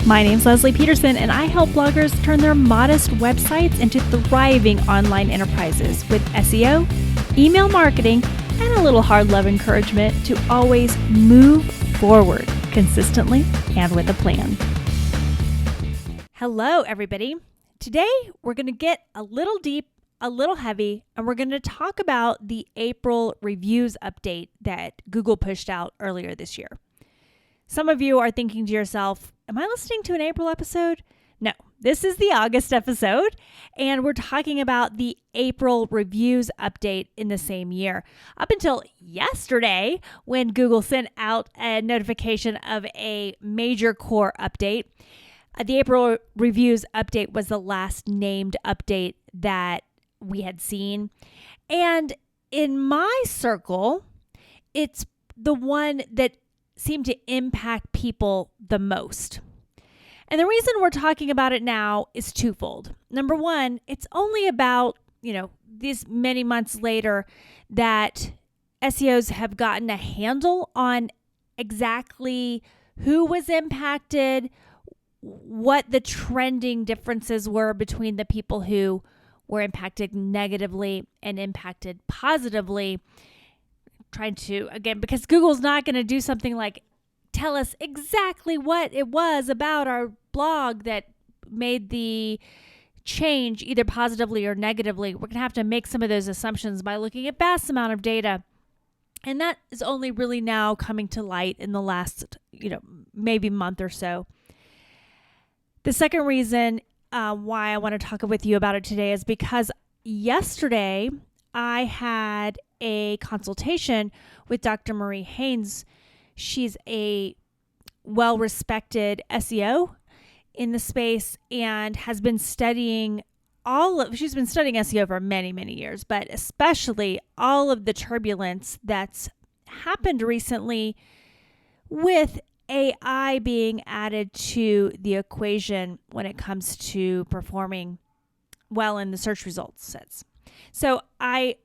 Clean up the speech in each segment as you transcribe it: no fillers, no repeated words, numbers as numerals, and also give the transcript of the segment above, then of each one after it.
My name's Leslie Peterson, and I help bloggers turn their modest websites into thriving online enterprises with SEO, email marketing, and a little hard love encouragement to always move forward consistently and with a plan. Hello, everybody. Today, we're going to get a little deep, a little heavy, and we're going to talk about the April reviews update that Google pushed out earlier this year. Some of you are thinking to yourself, am I listening to an April episode? No, this is the August episode, and we're talking about the April reviews update in the same year. Up until yesterday, when Google sent out a notification of a major core update, the April reviews update was the last named update that we had seen. And in my circle, it's the one that seem to impact people the most. And the reason we're talking about it now is twofold. Number one, it's only about, these many months later that SEOs have gotten a handle on exactly who was impacted, what the trending differences were between the people who were impacted negatively and impacted positively. Trying to, again, because Google's not going to do something like tell us exactly what it was about our blog that made the change either positively or negatively. We're going to have to make some of those assumptions by looking at vast amount of data. And that is only really now coming to light in the last, maybe month or so. The second reason why I want to talk with you about it today is because yesterday I had a consultation with Dr. Marie Haynes. She's a well-respected SEO in the space and has been studying she's been studying SEO for many, many years, but especially all of the turbulence that's happened recently with AI being added to the equation when it comes to performing well in the search results sets. So I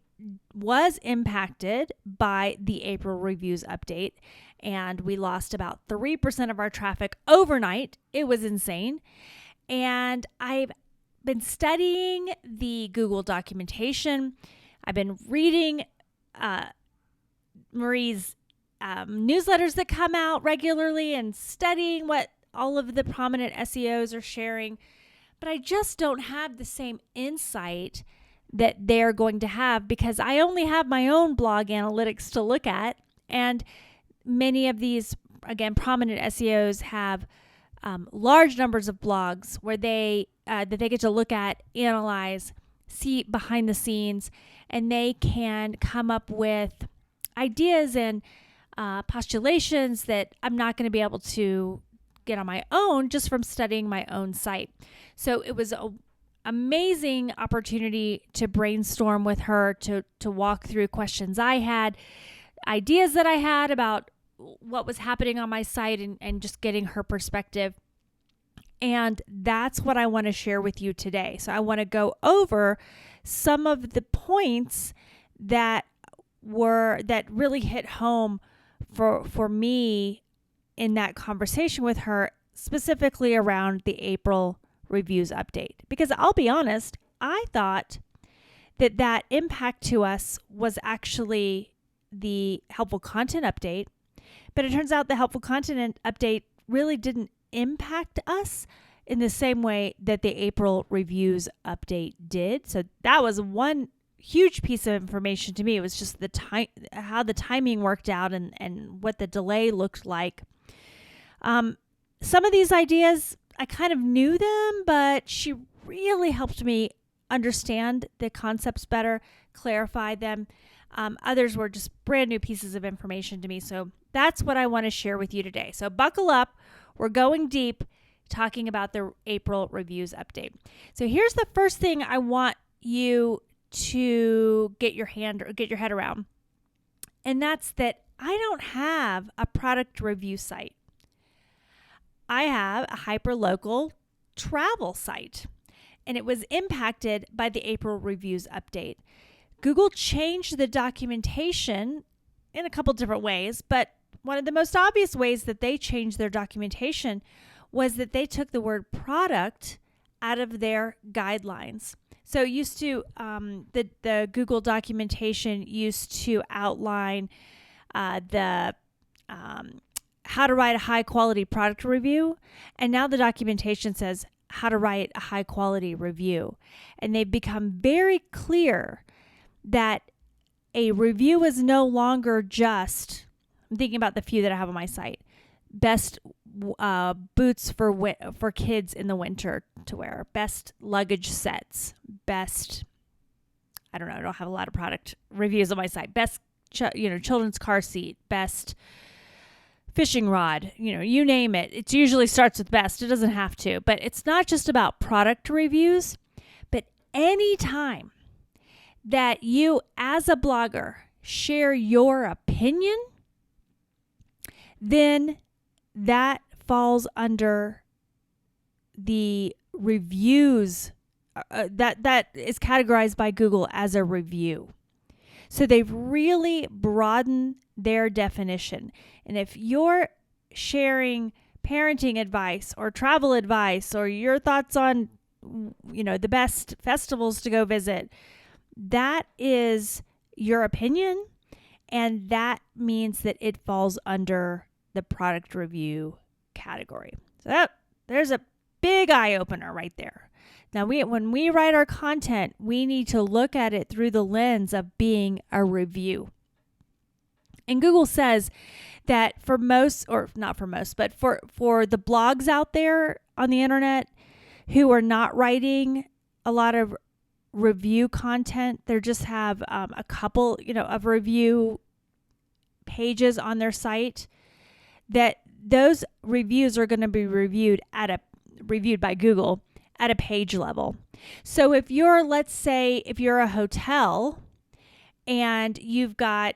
was impacted by the April reviews update, and we lost about 3% of our traffic overnight. It was insane. And I've been studying the Google documentation. I've been reading Marie's newsletters that come out regularly and studying what all of the prominent SEOs are sharing. But I just don't have the same insight that they're going to have because I only have my own blog analytics to look at. And many of these, again, prominent SEOs have large numbers of blogs where that they get to look at, analyze, see behind the scenes, and they can come up with ideas and postulations that I'm not going to be able to get on my own just from studying my own site. So it was an amazing opportunity to brainstorm with her, to walk through questions I had, ideas that I had about what was happening on my site, and just getting her perspective. And that's what I want to share with you today. So I want to go over some of the points that really hit home for me in that conversation with her, specifically around the April reviews update. Because I'll be honest, I thought that impact to us was actually the helpful content update, but it turns out the helpful content update really didn't impact us in the same way that the April reviews update did. So that was one huge piece of information to me. It was just how the timing worked out and what the delay looked like. Some of these ideas, I kind of knew them, but she really helped me understand the concepts better, clarify them. Others were just brand new pieces of information to me. So that's what I want to share with you today. So buckle up. We're going deep, talking about the April reviews update. So here's the first thing I want you to get your head around. And that's that I don't have a product review site. I have a hyperlocal travel site, and it was impacted by the April reviews update. Google changed the documentation in a couple different ways, but one of the most obvious ways that they changed their documentation was that they took the word product out of their guidelines. So it used to, the Google documentation used to outline the how to write a high quality product review. And now the documentation says how to write a high quality review. And they've become very clear that a review is no longer just, I'm thinking about the few that I have on my site, best boots for kids in the winter to wear, best luggage sets, best, I don't know, I don't have a lot of product reviews on my site, best children's car seat, best fishing rod, you name it. It usually starts with best. It doesn't have to, but it's not just about product reviews, but any time that you as a blogger share your opinion, then that falls under the reviews that is categorized by Google as a review. So they've really broadened their definition. And if you're sharing parenting advice or travel advice or your thoughts on, the best festivals to go visit, that is your opinion. And that means that it falls under the product review category. So there's a big eye opener right there. Now, when we write our content, we need to look at it through the lens of being a review. And Google says that for most, or not for most, but for the blogs out there on the internet who are not writing a lot of review content, they just have a couple, of review pages on their site, that those reviews are going to be reviewed by Google at a page level. So if you're, let's say, if you're a hotel and you've got,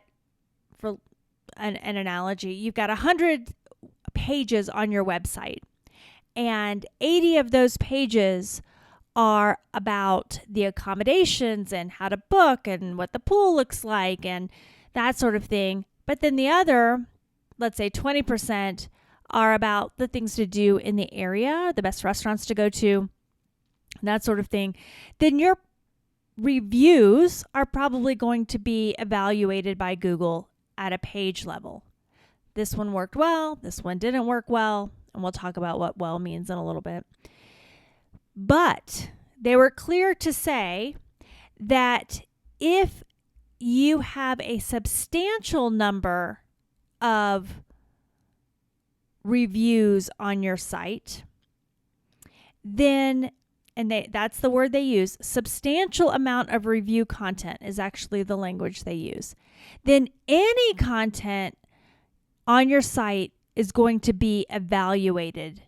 for an analogy, you've got 100 pages on your website, and 80 of those pages are about the accommodations and how to book and what the pool looks like and that sort of thing. But then the other, let's say 20%, are about the things to do in the area, the best restaurants to go to, that sort of thing. Then your reviews are probably going to be evaluated by Google at a page level. This one worked well, this one didn't work well, and we'll talk about what well means in a little bit. But they were clear to say that if you have a substantial number of reviews on your site, then, and that's the word they use, substantial amount of review content is actually the language they use, then any content on your site is going to be evaluated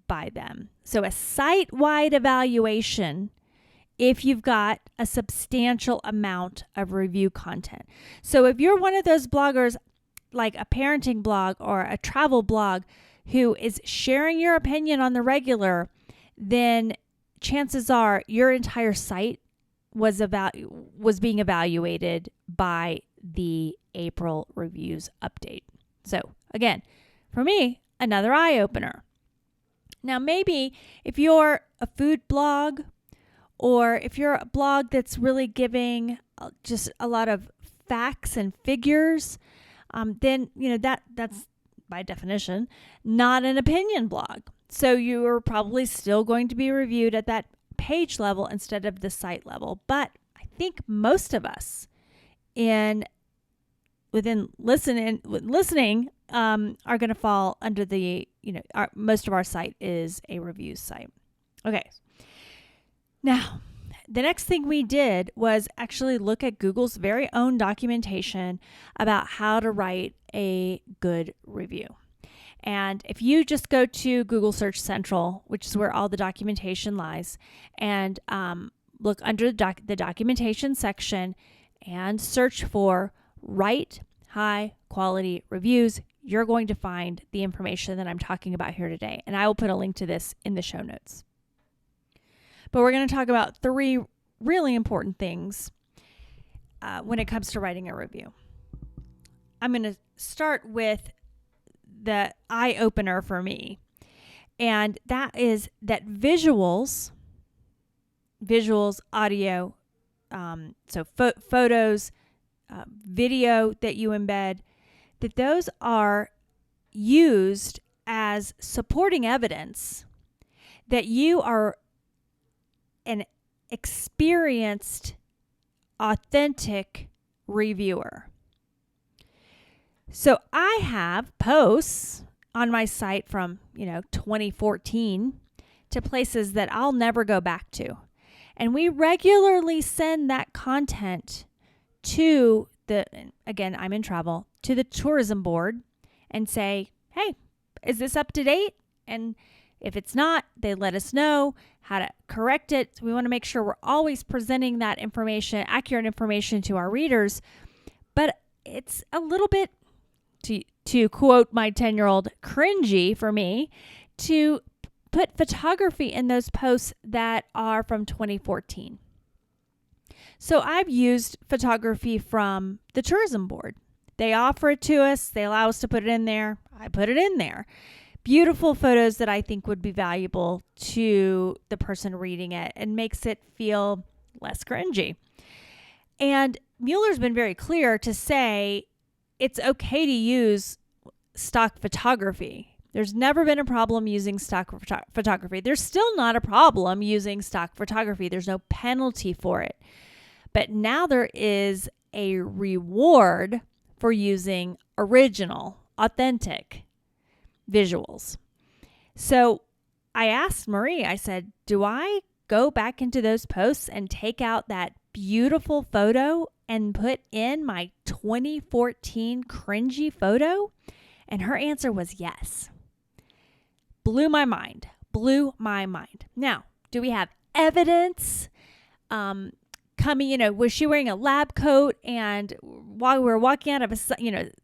by them. So a site-wide evaluation if you've got a substantial amount of review content. So if you're one of those bloggers, like a parenting blog or a travel blog, who is sharing your opinion on the regular, then chances are your entire site was being evaluated by the April reviews update. So again, for me, another eye opener. Now, maybe if you're a food blog, or if you're a blog that's really giving just a lot of facts and figures, then that's by definition not an opinion blog. So you are probably still going to be reviewed at that page level instead of the site level. But I think most of us within listening are going to fall under the, most of our site is a reviews site. Okay. Now, the next thing we did was actually look at Google's very own documentation about how to write a good review. And if you just go to Google Search Central, which is where all the documentation lies, and look under the documentation section and search for write high quality reviews, you're going to find the information that I'm talking about here today. And I will put a link to this in the show notes. But we're going to talk about 3 really important things when it comes to writing a review. I'm going to start with the eye opener for me. And that is that visuals, audio, so photos, video that you embed, that those are used as supporting evidence that you are an experienced, authentic reviewer. So I have posts on my site from, 2014 to places that I'll never go back to. And we regularly send that content to again, I'm in travel, to the tourism board and say, hey, is this up to date? And if it's not, they let us know how to correct it. So we want to make sure we're always presenting that information, accurate information to our readers. But it's a little bit, to quote my 10-year-old, cringy for me to put photography in those posts that are from 2014. So I've used photography from the tourism board. They offer it to us. They allow us to put it in there. I put it in there. Beautiful photos that I think would be valuable to the person reading it and makes it feel less cringy. And Mueller's been very clear to say it's okay to use stock photography. There's never been a problem using stock photography. There's still not a problem using stock photography. There's no penalty for it. But now there is a reward for using original, authentic visuals. So I asked Marie, I said, do I go back into those posts and take out that beautiful photo and put in my 2014 cringy photo? And her answer was yes. Blew my mind. Now, do we have evidence coming, was she wearing a lab coat, and while we were walking out of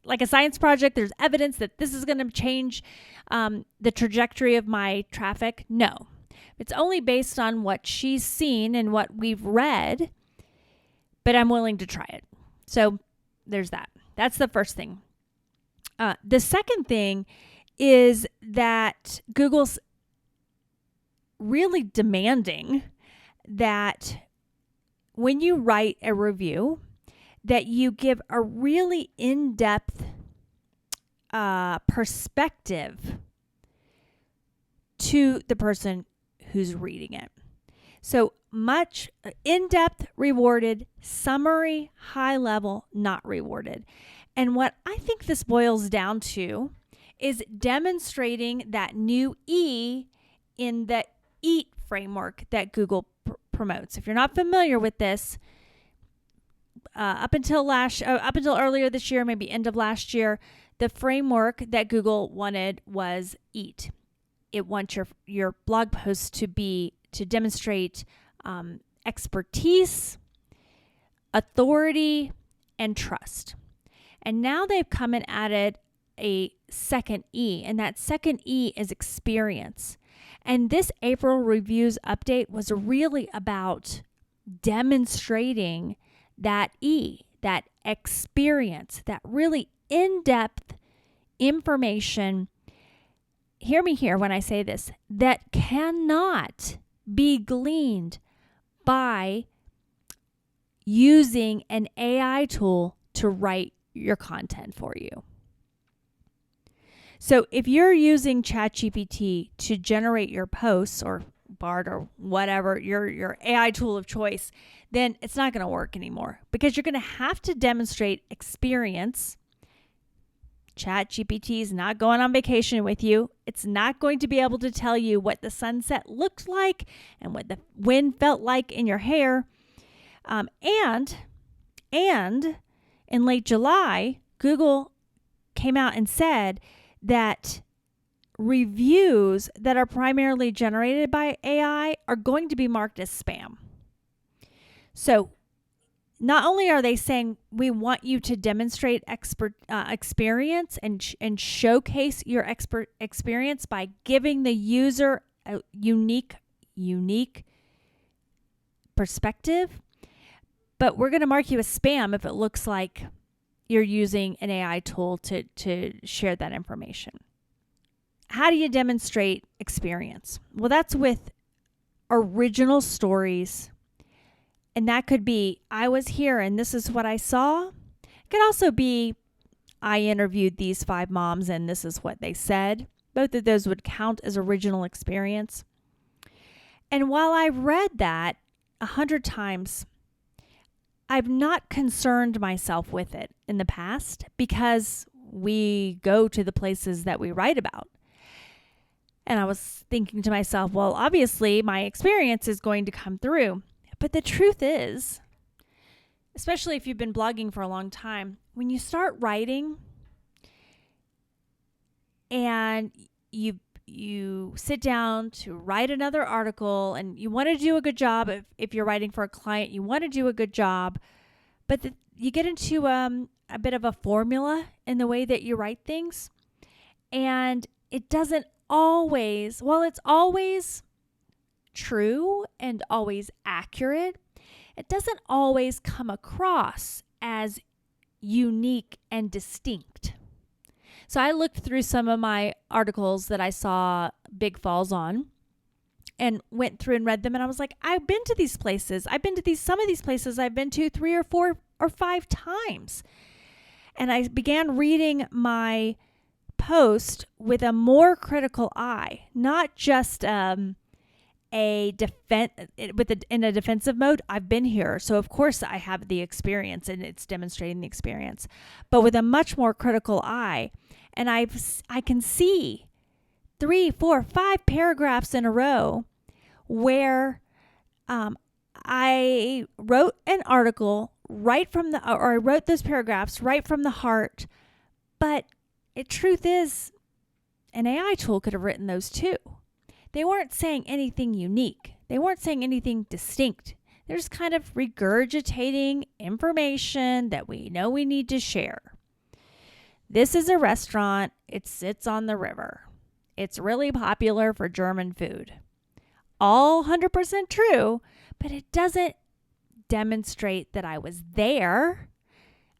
like a science project, there's evidence that this is going to change the trajectory of my traffic? No. It's only based on what she's seen and what we've read, but I'm willing to try it. So there's that. That's the first thing. The second thing is that Google's really demanding that when you write a review, that you give a really in-depth perspective to the person who's reading it. So much in-depth rewarded, summary, high level not rewarded. And what I think this boils down to is demonstrating that new E in the EAT framework that Google promotes. If you're not familiar with this, up until earlier this year, maybe end of last year, the framework that Google wanted was EAT. It wants your blog posts to demonstrate expertise, authority, and trust. And now they've come and added a second E, and that second E is experience. And this April reviews update was really about demonstrating that E, that experience, that really in-depth information. Hear me here when I say this, that cannot be gleaned by using an AI tool to write your content for you. So if you're using ChatGPT to generate your posts, or Bard, or whatever, your AI tool of choice, then it's not going to work anymore, because you're going to have to demonstrate experience. ChatGPT is not going on vacation with you. It's not going to be able to tell you what the sunset looked like and what the wind felt like in your hair. And in late July, Google came out and said that reviews that are primarily generated by AI are going to be marked as spam. So not only are they saying we want you to demonstrate experience and showcase your expert experience by giving the user a unique perspective, but we're going to mark you as spam if it looks like you're using an AI tool to share that information. how do you demonstrate experience? Well, that's with original stories. And that could be, I was here and this is what I saw. It could also be, I interviewed these 5 moms and this is what they said. Both of those would count as original experience. And while I've read that 100 times, I've not concerned myself with it in the past because we go to the places that we write about. And I was thinking to myself, well, obviously my experience is going to come through. But the truth is, especially if you've been blogging for a long time, when you start writing and you sit down to write another article and you want to do a good job, if you're writing for a client, you want to do a good job, but you get into a bit of a formula in the way that you write things. And it doesn't always, while it's always true and always accurate, it doesn't always come across as unique and distinct. So I looked through some of my articles that I saw big falls on and went through and read them, and I was like, I've been to these places. Some of these places I've been to 3 or 4 or 5 times. And I began reading my post with a more critical eye, not just in a defensive mode. I've been here, so of course I have the experience and it's demonstrating the experience, but with a much more critical eye. And I can see 3, 4, 5 paragraphs in a row where I wrote an article I wrote those paragraphs right from the heart, but the truth is, an AI tool could have written those too. They weren't saying anything unique. They weren't saying anything distinct. They're just kind of regurgitating information that we know we need to share. This is a restaurant. It sits on the river. It's really popular for German food. All 100% true, but it doesn't demonstrate that I was there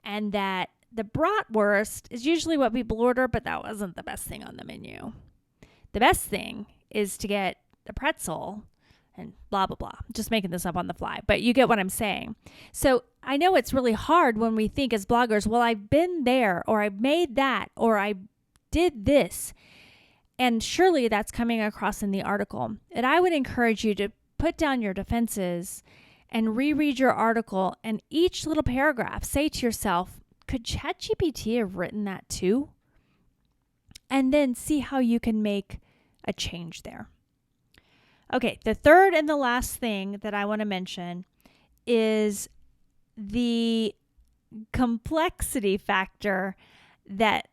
and that the bratwurst is usually what people order, but that wasn't the best thing on the menu. The best thing is to get the pretzel and blah, blah, blah. Just making this up on the fly, but you get what I'm saying. So I know it's really hard when we think as bloggers, well, I've been there, or I made that, or I did this. And surely that's coming across in the article. And I would encourage you to put down your defenses and reread your article, and each little paragraph, say to yourself, could ChatGPT have written that too? And then see how you can make a change there. Okay, the third and the last thing that I want to mention is the complexity factor that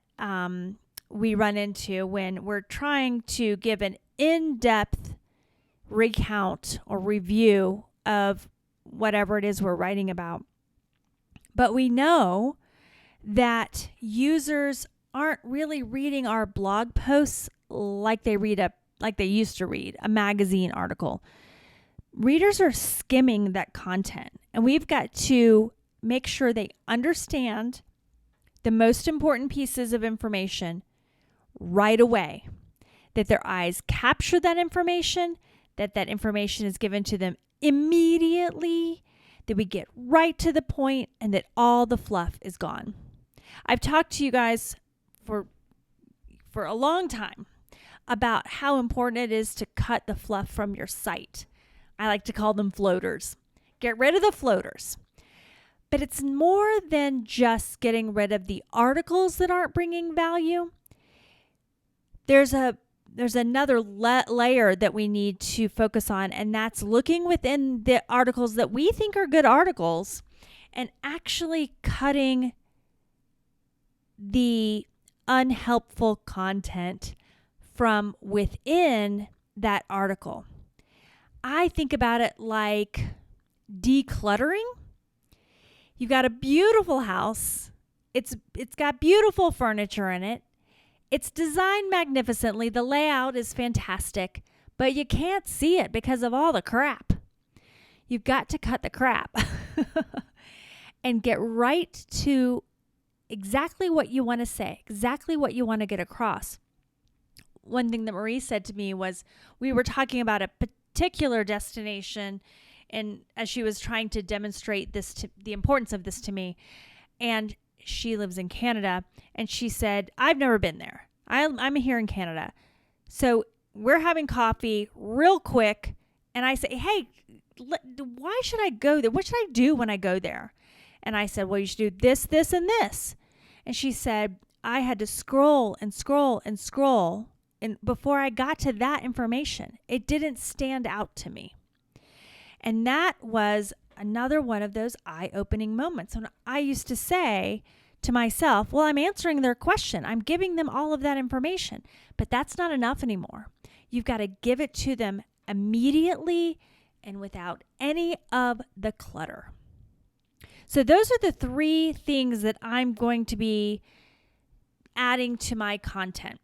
we run into when we're trying to give an in-depth recount or review of whatever it is we're writing about. But we know that users aren't really reading our blog posts like they used to read a magazine article. Readers are skimming that content, and we've got to make sure they understand the most important pieces of information right away, that their eyes capture that information, that information is given to them immediately, that we get right to the point, and that all the fluff is gone. I've talked to you guys for a long time about how important it is to cut the fluff from your site. I like to call them floaters. Get rid of the floaters. But it's more than just getting rid of the articles that aren't bringing value. There's another layer that we need to focus on, and that's looking within the articles that we think are good articles and actually cutting the unhelpful content from within that article. I think about it like decluttering. You've got a beautiful house. It's got beautiful furniture in it. It's designed magnificently. The layout is fantastic, but you can't see it because of all the crap. You've got to cut the crap and get right to exactly what you want to say, exactly what you want to get across. one thing that Marie said to me was, we were talking about a particular destination, and as she was trying to demonstrate the importance of this to me, and she lives in Canada, and she said, I've never been there. I'm here in Canada. So we're having coffee real quick, and I say, hey, why should I go there? What should I do when I go there? And I said, well, you should do this, this, and this. And she said, I had to scroll and scroll and scroll, and before I got to that information, it didn't stand out to me. And that was another one of those eye-opening moments. And I used to say to myself, well, I'm answering their question. I'm giving them all of that information, but that's not enough anymore. You've got to give it to them immediately and without any of the clutter. So those are the 3 things that I'm going to be adding to my content.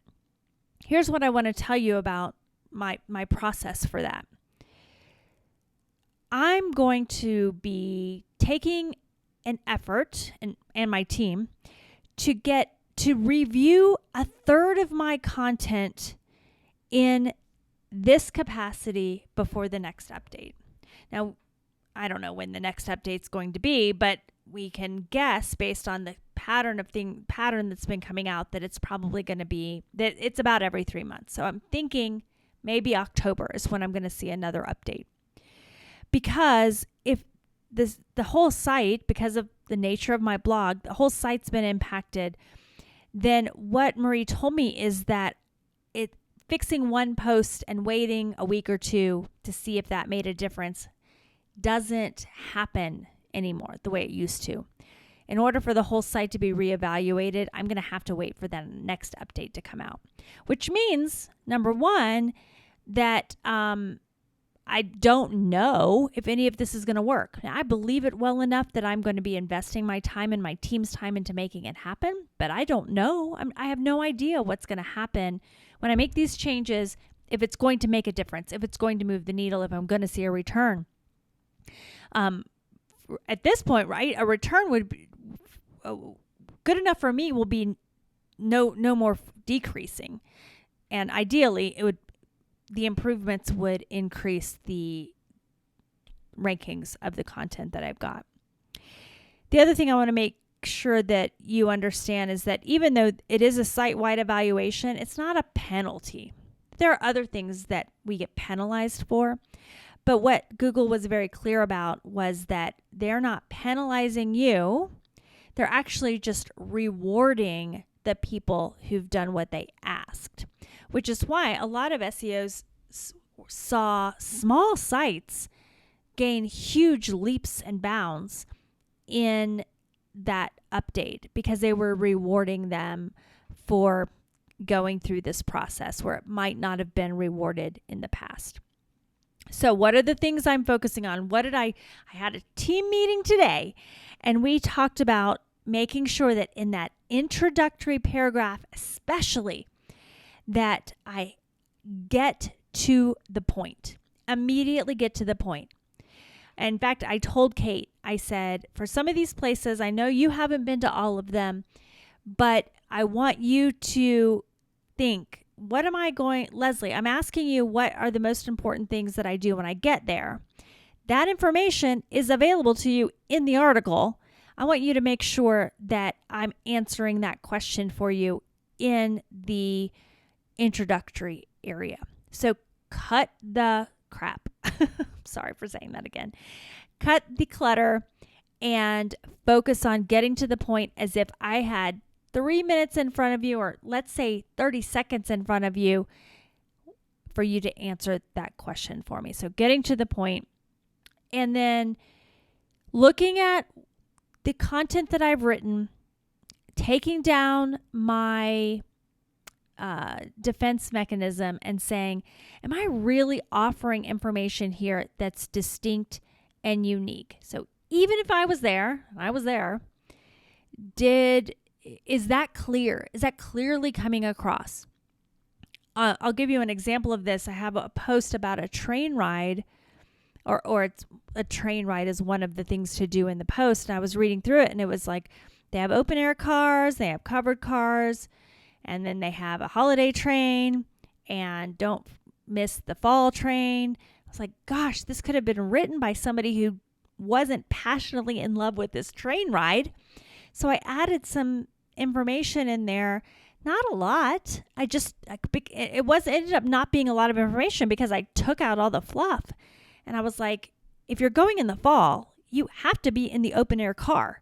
Here's what I want to tell you about my process for that. I'm going to be taking an effort, and my team, to review a third of my content in this capacity before the next update. Now, I don't know when the next update's going to be, but we can guess based on the pattern that's been coming out that it's probably going to be that it's about every 3 months. So I'm thinking maybe October is when I'm going to see another update. Because if the whole site, because of the nature of my blog, the whole site's been impacted, then what Marie told me is that fixing one post and waiting a week or 2 to see if that made a difference doesn't happen anymore the way it used to. In order for the whole site to be reevaluated, I'm going to have to wait for that next update to come out, which means, number 1, that I don't know if any of this is going to work. Now, I believe it well enough that I'm going to be investing my time and my team's time into making it happen, but I don't know. I have no idea what's going to happen when I make these changes, if it's going to make a difference, if it's going to move the needle, if I'm going to see a return. At this point, right, a return would be good enough for me will be no more decreasing. And ideally, the improvements would increase the rankings of the content that I've got. The other thing I want to make sure that you understand is that even though it is a site-wide evaluation, it's not a penalty. There are other things that we get penalized for, but what Google was very clear about was that they're not penalizing you. They're actually just rewarding the people who've done what they asked, which is why a lot of SEOs saw small sites gain huge leaps and bounds in that update because they were rewarding them for going through this process where it might not have been rewarded in the past. So what are the things I'm focusing on? I had a team meeting today, and we talked about making sure that in that introductory paragraph, especially, that I get to the point, immediately get to the point. In fact, I told Kate, I said, for some of these places, I know you haven't been to all of them, but I want you to think, Leslie, I'm asking you, what are the most important things that I do when I get there? That information is available to you in the article. I want you to make sure that I'm answering that question for you in the introductory area. So cut the crap. Sorry for saying that again. Cut the clutter and focus on getting to the point as if I had 3 minutes in front of you, or let's say 30 seconds in front of you, for you to answer that question for me. So getting to the point, and then looking at the content that I've written, taking down my defense mechanism and saying, am I really offering information here that's distinct and unique? So even if I was there, is that clear? Is that clearly coming across? I'll give you an example of this. I have a post about a train ride, or it's a train ride is one of the things to do in the post. And I was reading through it, and it was like, they have open air cars, they have covered cars, and then they have a holiday train, and don't miss the fall train. I was like, gosh, this could have been written by somebody who wasn't passionately in love with this train ride. So I added some information in there. Not a lot. It ended up not being a lot of information because I took out all the fluff. And I was like, if you're going in the fall, you have to be in the open air car.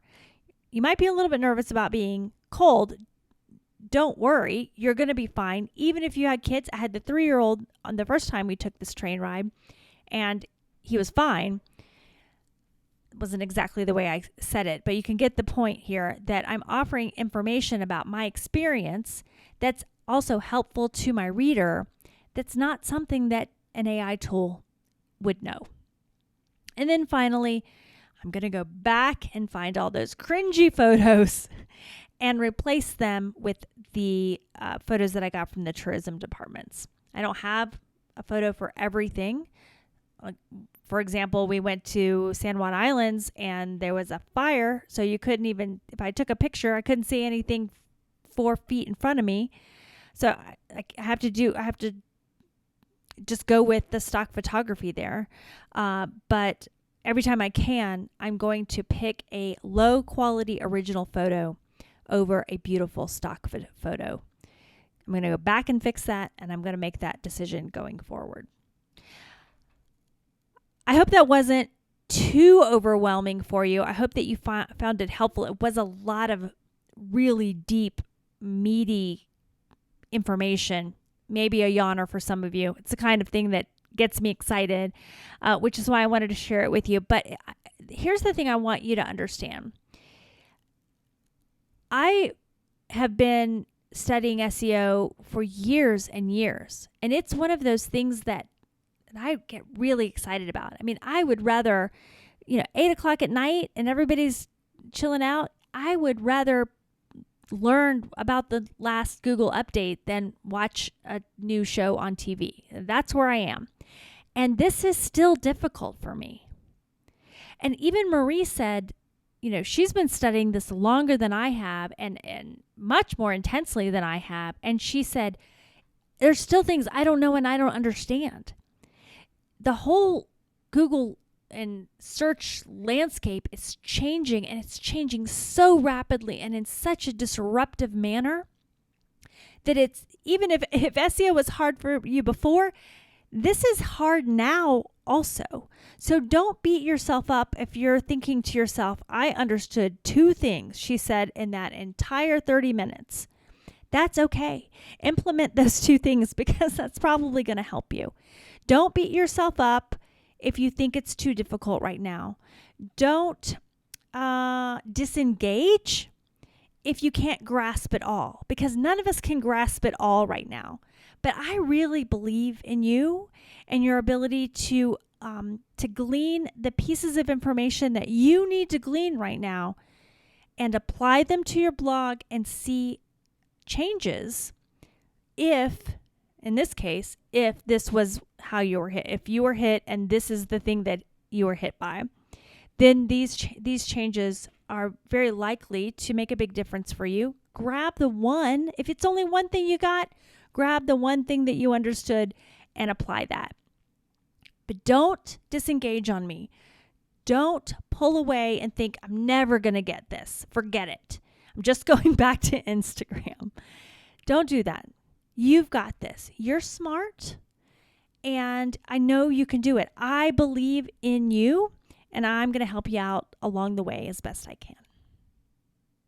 You might be a little bit nervous about being cold. Don't worry. You're going to be fine. Even if you had kids, I had the 3-year-old on the first time we took this train ride, and he was fine. It wasn't exactly the way I said it, but you can get the point here that I'm offering information about my experience that's also helpful to my reader. That's not something that an AI tool would know. And then finally, I'm going to go back and find all those cringy photos and replace them with the photos that I got from the tourism departments. I don't have a photo for everything. For example, we went to San Juan Islands and there was a fire, so you couldn't even, if I took a picture, I couldn't see anything 4 feet in front of me. So I have to just go with the stock photography there. But every time I can, I'm going to pick a low quality original photo over a beautiful stock photo. I'm going to go back and fix that, and I'm going to make that decision going forward. I hope that wasn't too overwhelming for you. I hope that you found it helpful. It was a lot of really deep, meaty information, maybe a yawner for some of you. It's the kind of thing that gets me excited, which is why I wanted to share it with you. But here's the thing I want you to understand. I have been studying SEO for years and years, and it's one of those things that I get really excited about. I mean, I would rather, 8 o'clock at night and everybody's chilling out, I would rather learn about the last Google update than watch a new show on TV. That's where I am. And this is still difficult for me. And even Marie said, she's been studying this longer than I have and much more intensely than I have. And she said, there's still things I don't know and I don't understand. The whole Google and search landscape is changing, and it's changing so rapidly and in such a disruptive manner that it's, even if SEO was hard for you before, this is hard now also. So don't beat yourself up if you're thinking to yourself, I understood 2 things she said in that entire 30 minutes. That's okay. Implement those 2 things because that's probably going to help you. Don't beat yourself up if you think it's too difficult right now. Don't disengage if you can't grasp it all, because none of us can grasp it all right now. But I really believe in you and your ability to glean the pieces of information that you need to glean right now and apply them to your blog and see changes in this case, if this was how you were hit, if you were hit and this is the thing that you were hit by, then these changes are very likely to make a big difference for you. Grab the one, if it's only one thing you got, grab the one thing that you understood and apply that. But don't disengage on me. Don't pull away and think, I'm never going to get this. Forget it. I'm just going back to Instagram. Don't do that. You've got this. You're smart, and I know you can do it. I believe in you, and I'm going to help you out along the way as best I can.